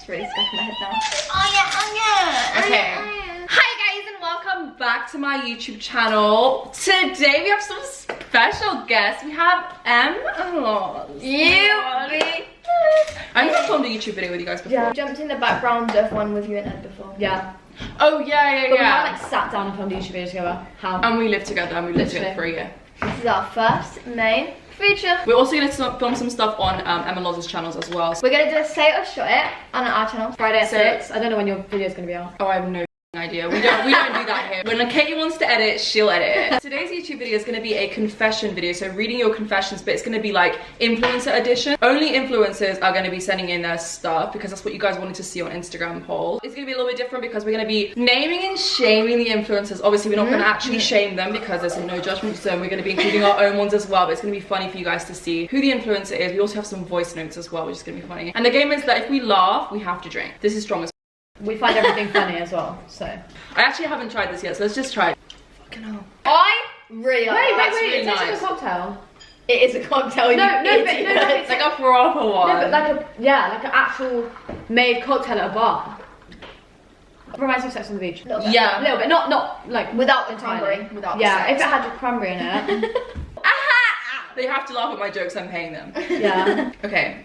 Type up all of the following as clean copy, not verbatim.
It's really stuck in my head now. Okay. Hi guys and welcome back to my YouTube channel. Today we have some special guests. We have Em and Loz. I've never filmed a YouTube video with you guys before. Yeah, I jumped in the background of one with you and Ed before. Yeah. Oh yeah. But we haven't like sat down and filmed a YouTube video together. How? And we live together and we lived together for a year. This is our first main feature. We're also going to film some stuff on Em and Loz's channels as well. We're going to do a say it or shot it on our channel. Friday at 6. I don't know when your video is going to be out. Oh, I have no idea. We don't do that here. When Katie wants to edit, she'll edit it. Today's YouTube video is going to be a confession video, so reading your confessions, but it's going to be like influencer edition. Only influencers are going to be sending in their stuff because that's what you guys wanted to see on Instagram poll. It's going to be a little bit different because we're going to be naming and shaming the influencers. Obviously we're not going to actually shame them because there's no judgment zone. We're going to be including our own ones as well, but it's going to be funny for you guys to see who the influencer is. We also have some voice notes as well, which is going to be funny. And the game is that if we laugh, we have to drink. This is strong as we find everything funny as well, so. I actually haven't tried this yet, so let's just try it. Fucking hell. I really like it. Wait, really it's nice. actually a cocktail. It is a cocktail. No, It's like a proper one. No, but like like an actual made cocktail at a bar. Reminds me of Sex on the Beach. Yeah. A little bit, not like without the entirely. cranberry. Without Yeah, the if it had cranberry in it. They have to laugh at my jokes, I'm paying them. Yeah. Okay.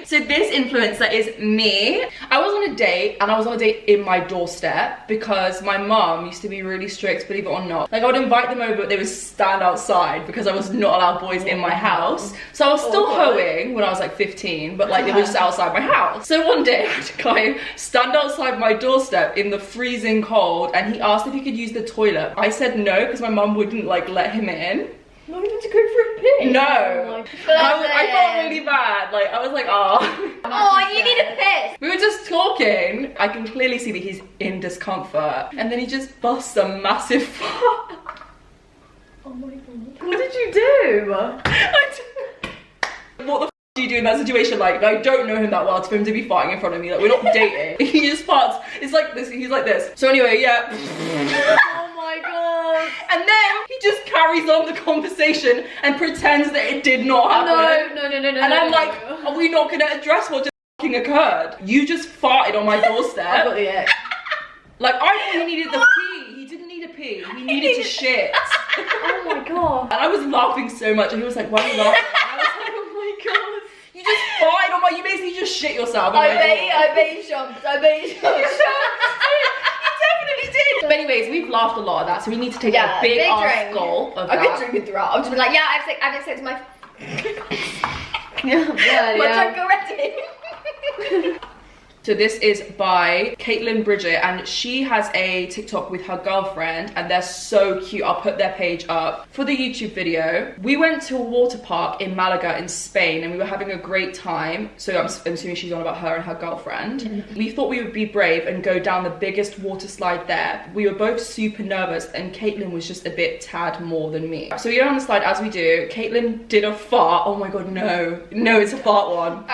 So this influencer is me. I was on a date, and I was on a date in my doorstep because my mum used to be really strict, believe it or not. Like I would invite them over, but they would stand outside because I was not allowed boys in my house. So I was still hoeing when I was like 15, but like they were just outside my house. So one day I had a guy stand outside my doorstep in the freezing cold, and he asked if he could use the toilet. I said no because my mum wouldn't like let him in. Not even to go for a pee. No. I felt really bad. Like I was like, oh. Oh, you need a piss. We were just talking. I can clearly see that he's in discomfort. And then he just busts a massive fart. Oh my god. What did you do? What the f do you do in that situation? Like, I don't know him that well for him to be farting in front of me. Like, we're not dating. He just farts. It's like this. He's like this. So anyway, yeah. Oh my god. And then he just carries on the conversation and pretends that it did not happen. No. And I'm like, are we not gonna address what just fucking occurred? You just farted on my doorstep. I got the ick. Like, I thought he needed the pee. He didn't need a pee. He needed to shit. Oh my god. And I was laughing so much, and he was like, why are you laughing? And I was like, oh my god. You just farted on my, you basically just shit yourself. I bet you jumped. But anyways, we've laughed a lot at that, so we need to take a big ass gulp of that. I've been drinking throughout. I've just been like, yeah, I've accepted my drink already. So this is by Caitlin Bridget, and she has a TikTok with her girlfriend, and they're so cute. I'll put their page up. For the YouTube video, we went to a water park in Malaga in Spain, and we were having a great time. So I'm assuming she's on about her and her girlfriend. We thought we would be brave and go down the biggest water slide there. We were both super nervous, and Caitlin was just a bit tad more than me. So we go down the slide as we do. Caitlin did a fart. Oh my god, no, it's a fart one.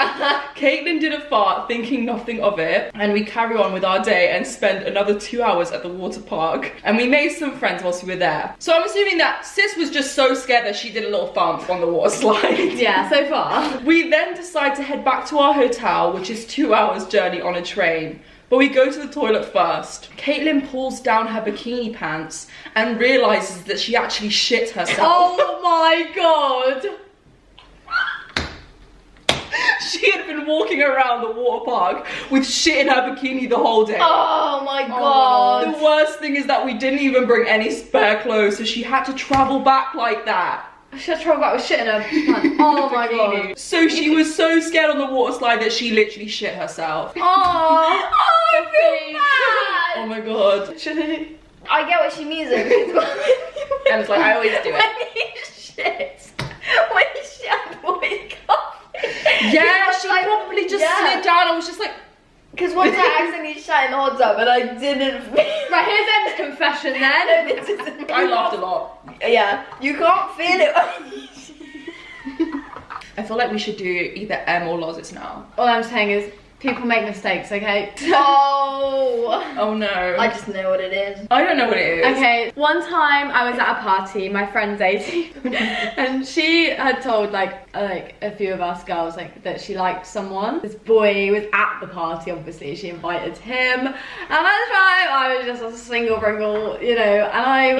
Caitlin did a fart, thinking nothing of it, and we carry on with our day and spend another 2 hours at the water park, and we made some friends whilst we were there. So I'm assuming that sis was just so scared that she did a little thump on the water slide. Yeah, so far. We then decide to head back to our hotel, which is 2 hours journey on a train. But we go to the toilet first. Caitlin pulls down her bikini pants and realizes that she actually shit herself. Oh my god. She had been walking around the water park with shit in her bikini the whole day. Oh my god. The worst thing is that we didn't even bring any spare clothes, so she had to travel back like that. She had to travel back with shit in her pants. Oh my god. So she was so scared on the water slide that she literally shit herself. Oh, I feel bad. Oh my god. I get what she means though, because And it's like, I always do it. when you shit, I'm always coughing. Yeah, she probably just slid down and was just like... Because once I accidentally shat in the hot tub and I didn't... Right, here's Em's confession then. No, this isn't. I laughed a lot. Yeah, you can't feel it. I feel like we should do either Em or Loz's now. All I'm saying is, People make mistakes, okay? Oh. Oh no. I just know what it is. I don't know what it is. Okay, one time I was at a party, my friend's 18, and she had told like a few of us girls like that she liked someone. This boy was at the party, obviously, she invited him, and at the time I was just a single Pringle, you know, and I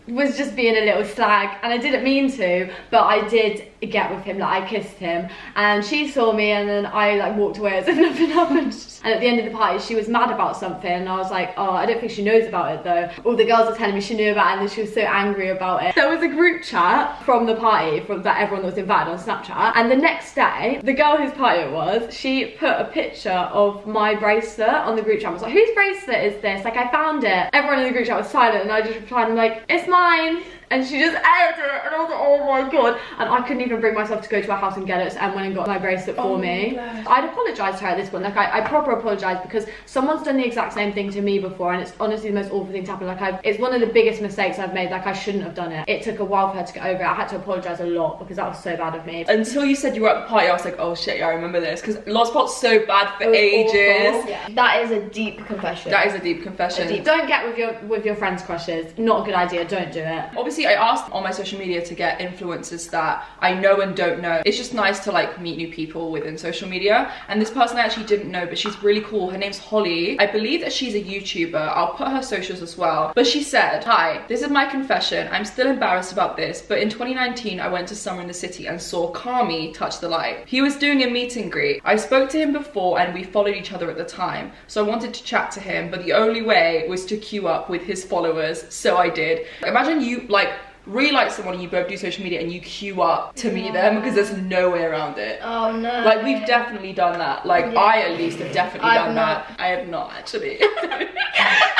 was just being a little slag, and I didn't mean to, but I did get with him, like I kissed him, and she saw me, and then I like walked away as if nothing happened. And at the end of the party she was mad about something, and I was like, oh, I don't think she knows about it though. All the girls were telling me she knew about it, and then she was so angry about it. There was a group chat from the party, from that everyone that was invited on Snapchat, and the next day the girl whose party it was, she put a picture of my bracelet on the group chat. I was like, whose bracelet is this? Like, I found it. Everyone in the group chat was silent, and I just replied, I'm like, it's mine. And she just ate it, and I was like, oh my god. And I couldn't even bring myself to go to her house and get it, and went and got my bracelet for me. Bless. I'd apologise to her at this point, like I proper apologised, because someone's done the exact same thing to me before, and it's honestly the most awful thing to happen. Like, it's one of the biggest mistakes I've made, like I shouldn't have done it. It took a while for her to get over it. I had to apologise a lot, because that was so bad of me. Until you said you were at the party, I was like, oh shit, yeah, I remember this. Because Lost Pot's so bad for ages. Yeah. That is a deep confession. That is a deep confession. Don't get with your friends' crushes. Not a good idea, don't do it. Obviously, I asked on my social media to get influencers that I know and don't know. It's just nice to like meet new people within social media, and this person I actually didn't know, but she's really cool. Her name's Holly. I believe that she's a YouTuber. I'll put her socials as well. But she said, hi, this is my confession. I'm still embarrassed about this, but in 2019 I went to Summer in the City and saw Kami touch the light. He was doing a meet and greet. I spoke to him before and we followed each other at the time, so I wanted to chat to him, but the only way was to queue up with his followers, so I did. Imagine you like really like someone and you both do social media and you queue up to meet them, because there's no way around it. Oh no. Like, we've definitely done that. Like, Yeah. I at least have definitely I've done not. that. I have not actually.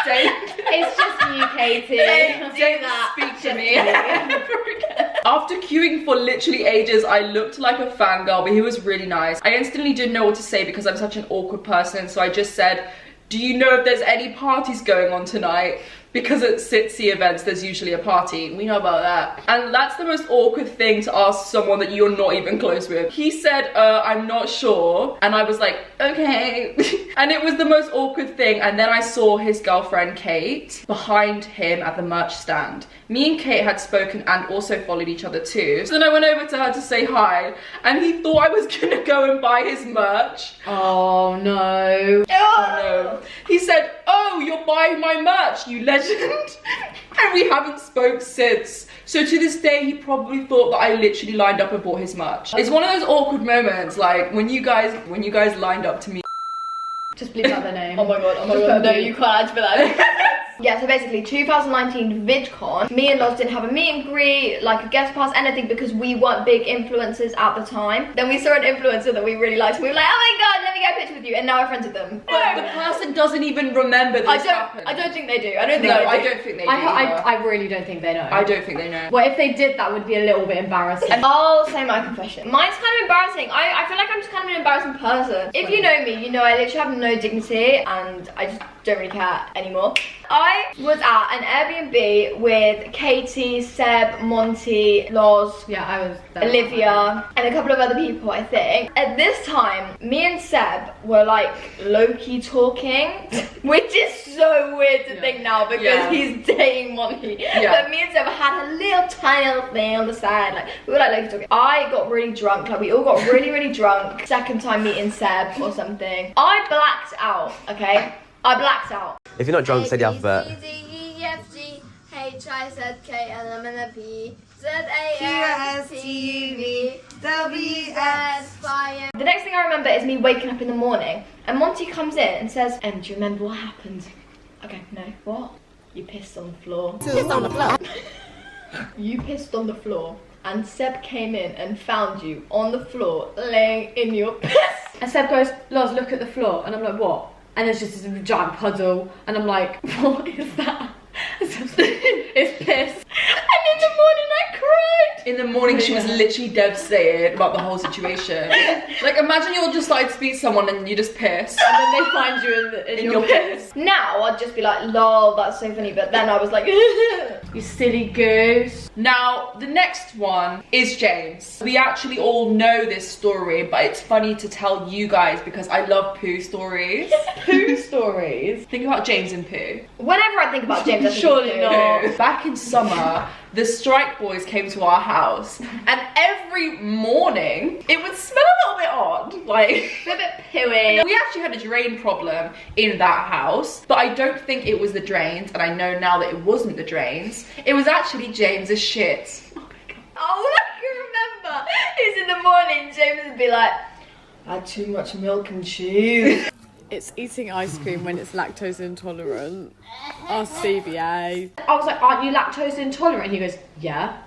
It's just you, Katie. Don't Do that. speak to me. After queuing for literally ages, I looked like a fangirl, but he was really nice. I instantly didn't know what to say because I'm such an awkward person, so I just said, do you know if there's any parties going on tonight? Because at Sitsy events, there's usually a party. We know about that. And that's the most awkward thing to ask someone that you're not even close with. He said, I'm not sure. And I was like, okay. And it was the most awkward thing. And then I saw his girlfriend, Kate, behind him at the merch stand. Me and Kate had spoken and also followed each other too. So then I went over to her to say hi. And he thought I was gonna go and buy his merch. Oh no. Oh no. He said, oh, you're buying my merch, you legend. And we haven't spoke since. So to this day, he probably thought that I literally lined up and bought his merch. It's one of those awkward moments, like when you guys lined up to me. Just bleep out their name. Oh my god, oh my Just god, put a no, beep. you can't add for that. Yeah, so basically 2019 VidCon, me and Loz didn't have a meet and greet, like a guest pass, anything, because we weren't big influencers at the time. Then we saw an influencer that we really liked and we were like, oh my god, let me get a picture with you, and now we're friends with them. But the person doesn't even remember this happened. I don't think they do. I don't think No, they do. I don't think they do. either. I really don't think they know. I don't think they know. Well, if they did, that would be a little bit embarrassing. I'll say my confession. Mine's kind of embarrassing. I feel like I'm just kind of an embarrassing person. If you know me, you know I literally have no dignity and I just don't really care anymore. I was at an Airbnb with Katie, Seb, Monty, Loz, Yeah, I was there. Olivia, and a couple of other people, I think. At this time, me and Seb were like low-key talking, which is so weird to think now because Yeah. he's dating Monty. Yeah. But me and Seb had a little tiny little thing on the side, like we were like low-key talking. I got really drunk, like we all got really drunk. Second time meeting Seb or something. I blacked out, okay? I blacked out. If you're not drunk, say the alphabet. A, B, C, D, E, F, G, H, I, Z, K, L, M, N, O, P, Z, A, S, T, U, V, W, X, Y, and... The next thing I remember is me waking up in the morning and Monty comes in and says, do you remember what happened? Okay, no, what? You pissed on the floor. Pissed on the floor. You pissed on the floor and Seb came in and found you on the floor laying in your piss. And Seb goes, Loz, look at the floor. And I'm like, what? And there's just this giant puddle. And I'm like, what is that? And Seb's like, it's piss. And the morning I cried. In the morning, she was literally devastated about the whole situation. Like, imagine you're just starting to speak to someone and you just piss. And then they find you in your piss. Now I'd just be like, lol, that's so funny. But then I was like, You silly goose. Now, the next one is James. We actually all know this story, but it's funny to tell you guys because I love poo stories. Poo stories. Think about James and poo. whenever I think about James, I think Surely poo. not. Back in summer, the Strike Boys came to our house, and every morning it would smell a little bit odd. Like, A bit pooey. we actually had a drain problem in that house, but I don't think it was the drains, and I know now that it wasn't the drains. It was actually James's shit. All I can remember is in the morning, James would be like, I had too much milk and cheese. It's eating ice cream when it's lactose intolerant. Or stevia. I was like, aren't you lactose intolerant? He goes, yeah.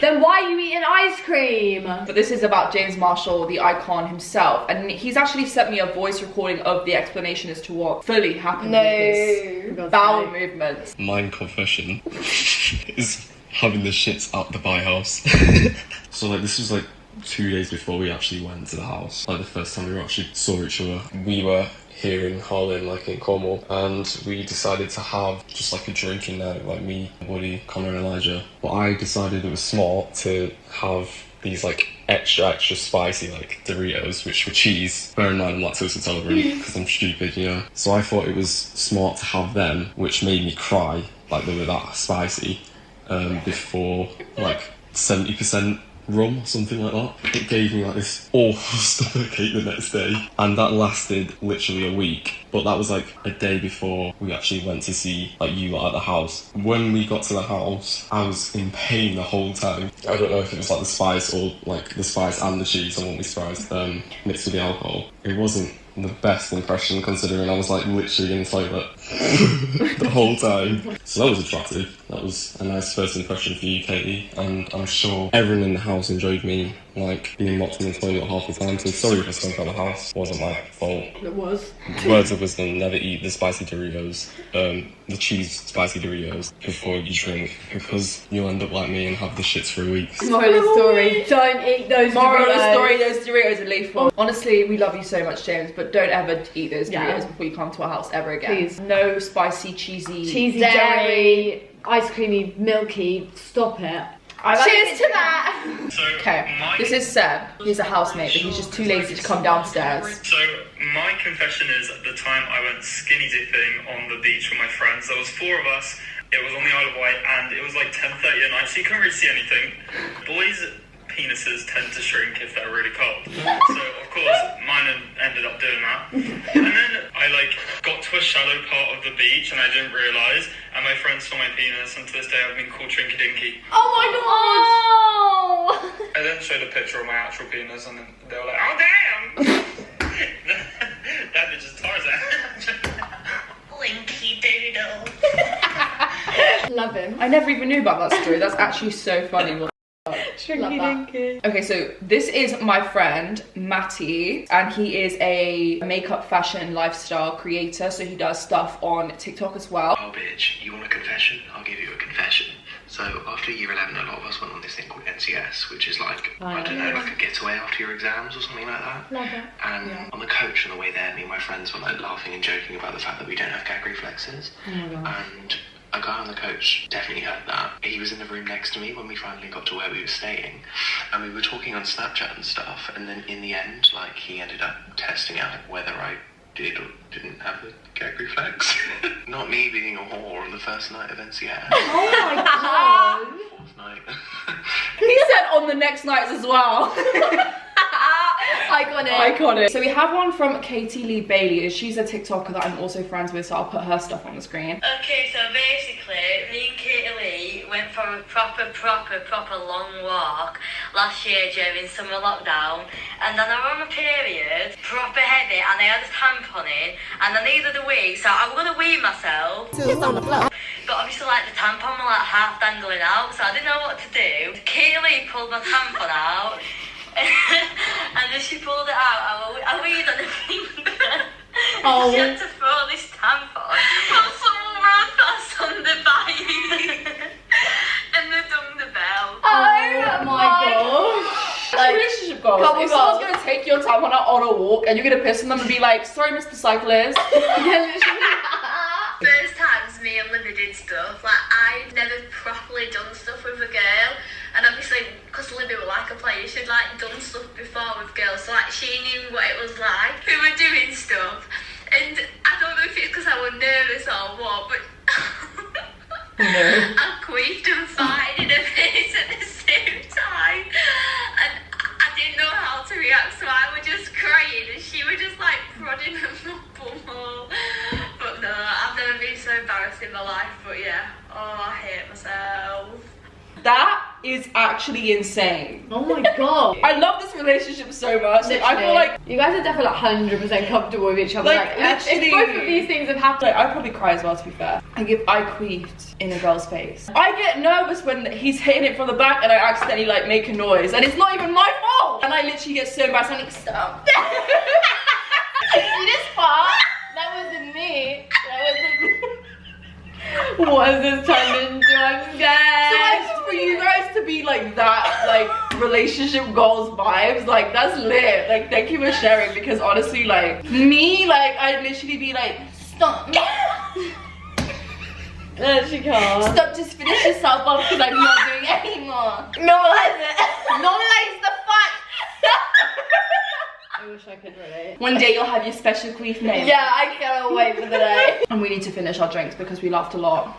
Then why are you eating ice cream? But this is about James Marshall, the icon himself, and he's actually sent me a voice recording of the explanation as to what fully happened with his bowel movements. My confession is having the shits out the by house. So like this was like 2 days before we actually went to the house. Like the first time we actually saw each other. We were here in Harlem, like in Cornwall, and we decided to have just like a drinking night, like me, Woody, Connor and Elijah. But I decided it was smart to have these like extra spicy like Doritos, which were cheese. Bear in mind I'm lactose intolerant because I'm stupid, you know. So I thought it was smart to have them, which made me cry, like they were that spicy, before like 70% rum or something like that. It gave me like this awful stomachache the next day, and that lasted literally a week. But that was like a day before we actually went to see like you at the house. When we got to the house, I was in pain the whole time. I don't know if it was like the spice or like the spice and the cheese, I won't be surprised, mixed with the alcohol. It wasn't the best impression considering I was like literally in the toilet the whole time. So that was attractive. That was a nice first impression for you, Katie, and I'm sure everyone in the house enjoyed me like being locked in the toilet half the time. So sorry if I stunk out the house. It wasn't my fault. It was. Words of wisdom: never eat the spicy Doritos, the cheese spicy Doritos before you drink, because you'll end up like me and have the shits for a week. Moral of the story, don't eat those Moral of the Doritos. story, those Doritos are lethal. Honestly, we love you so much, James, but don't ever eat those Doritos before you come to our house ever again. Please. No spicy, cheesy, Dairy, ice creamy, milky, stop it. Cheers to that! Okay, this is Seb. He's a housemate, but he's just too lazy to come downstairs. So my confession is, at the time I went skinny dipping on the beach with my friends. There was 4 of us. It was on the Isle of Wight, and it was like 10:30 at night, so you couldn't really see anything. Boys' penises tend to shrink if they're really cold. So of course mine ended up doing that. And then I like got to a shallow part of the beach and I didn't realise, and my friends saw my penis, and to this day I've been called Trinky Dinky. Oh my god! Oh! I then showed a picture of my actual penis and then they were like, oh damn! That bitch is Tarzan. Blinky doodle. Love him. I never even knew about that story. That's actually so funny. Shrinky dinky. Okay, so this is my friend Matty, and he is a makeup, fashion, lifestyle creator. So he does stuff on TikTok as well. Oh bitch, you want a confession? I'll give you a confession. So after year 11, a lot of us went on this thing called NCS, which is like, I don't know, like a getaway after your exams or something like that. Love it. And on the coach on the way there, me and my friends were like laughing and joking about the fact that we don't have gag reflexes. Oh my god. And a guy on the coach definitely heard that. He was in the room next to me when we finally got to where we were staying, and we were talking on Snapchat and stuff, and then in the end, like, he ended up testing out whether I did or didn't have a gag reflex. Not me being a whore on the first night of NCS. Oh my god. Fourth night. He said on the next nights as well. Iconic. So we have one from Katie Lee Bailey. She's a TikToker that I'm also friends with, so I'll put her stuff on the screen. Okay, so basically, me and Katie Lee went for a proper long walk last year during summer lockdown, and then I was on my period, proper heavy, and I had a tampon in, and I needed a wee, so I was gonna wee myself. But obviously, like, the tampon was like half dangling out, so I didn't know what to do. Katie Lee pulled my tampon out. And then she pulled it out, I weed on her finger. Oh. She had to throw this tampon. And someone ran past on the bike. And they done the bed. relationship goals. Couple If someone's goals. gonna take your time on a walk and you're gonna piss on them and be like, sorry, Mr. Cyclist. First times me and Libby did stuff, like I'd never properly done stuff with a girl, and obviously because Libby were like a player, she'd like done stuff before with girls, so like she knew what it was like. We were doing stuff, and I don't know if it's because I was nervous or what, but I queefed and farted in her face at the same time, and I didn't know how to react, so I was just crying, and she was just like prodding her bumhole. But no, I've never been so embarrassed in my life, but yeah, oh, I hate myself. That is actually insane. Oh my god. I love this relationship so much. Like, I feel like you guys are definitely like 100% comfortable with each other. Like, if literally- both of these things have happened. like, I'd probably cry as well, to be fair. I queefed in a girl's face. I get nervous when he's hitting it from the back and I accidentally like make a noise and it's not even my fault. And I literally get so embarrassed. I'm like, stop. See this part? That wasn't me. That wasn't me. What has this turned into? I'm scared. So like, for you guys to be like that, like relationship goals vibes, like that's lit. Like thank you for sharing, because honestly, like me, like I'd literally be like, stop. No, she can't. Stop, just finish yourself up because I'm not doing it anymore. Normalize it. Normalize the fun. I wish I could relate. One day you'll have your special queef name. Yeah, I cannot wait for the day. And we need to finish our drinks because we laughed a lot.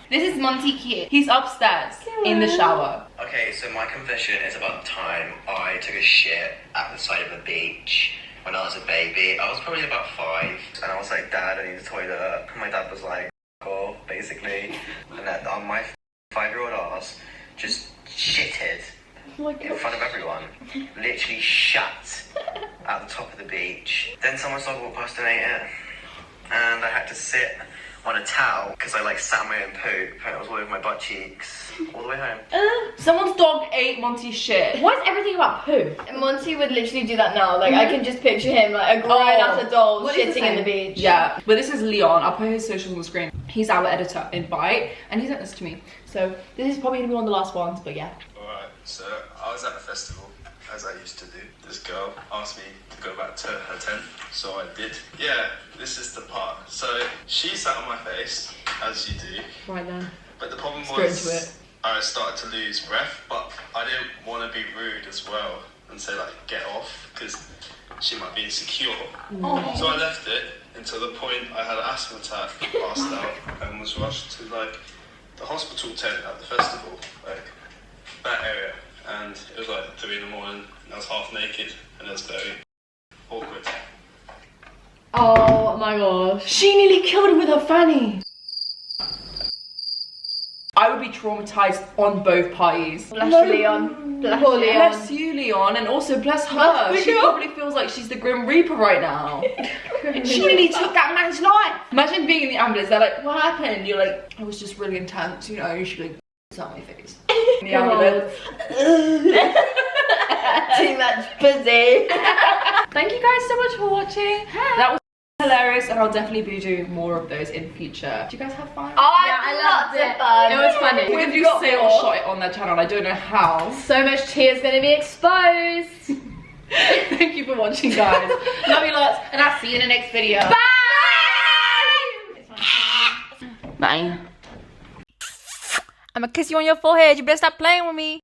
This is Monty Kid. He's upstairs in the shower. Okay, so my confession is about the time I took a shit at the side of a beach when I was a baby. I was probably about 5, and I was like, Dad, I need the toilet. And my dad was like, oh, basically. And that on my 5-year-old ass just shitted in front of everyone. Literally shat at the top of the beach. Then someone saw walk past and ate it. And I had to sit on a towel because I like sat on my own poop and it was all over my butt cheeks all the way home. Someone's dog ate Monty's shit. Why is everything about poo? Monty would literally do that now. Like I can just picture him like a grown-ass adult What is his shitting in the name? beach. Yeah, but this is Leon. I'll put his socials on the screen. He's our editor in Byte, and he sent this to me. So this is probably gonna be one of the last ones, but yeah. Alright, so I was at a festival, as I used to do. This girl asked me to go back to her tent, so I did. Yeah, this is the part. So she sat on my face, as you do. Right then. But the problem Straight was, into it. I started to lose breath, but I didn't want to be rude as well and say like, get off, because she might be insecure. So I left it until the point I had an asthma attack, passed out, and was rushed to like the hospital tent at the festival, like that area. And it was like 3 in the morning, and I was half naked, and it was very awkward. Oh my gosh. She nearly killed him with her fanny. I would be traumatized on both parties. Bless you, Leon. Poor Leon. Bless you, Leon, and also bless her. She probably feels like she's the Grim Reaper right now. She nearly took that man's life. Imagine being in the ambulance, they're like, what happened? You're like, it was just really intense, you know, she like, it's on my face. In the ambulance. Too much pussy. Thank you guys so much for watching. That was hilarious, and I'll definitely be doing more of those in future. Do you guys have fun? I loved it. Fun. It was funny. We're gonna do Say or Shot It on their channel. I don't know how. So much tea is going to be exposed. Thank you for watching, guys. Love you lots, and I'll see you in the next video. Bye. I'ma kiss you on your forehead. You better stop playing with me.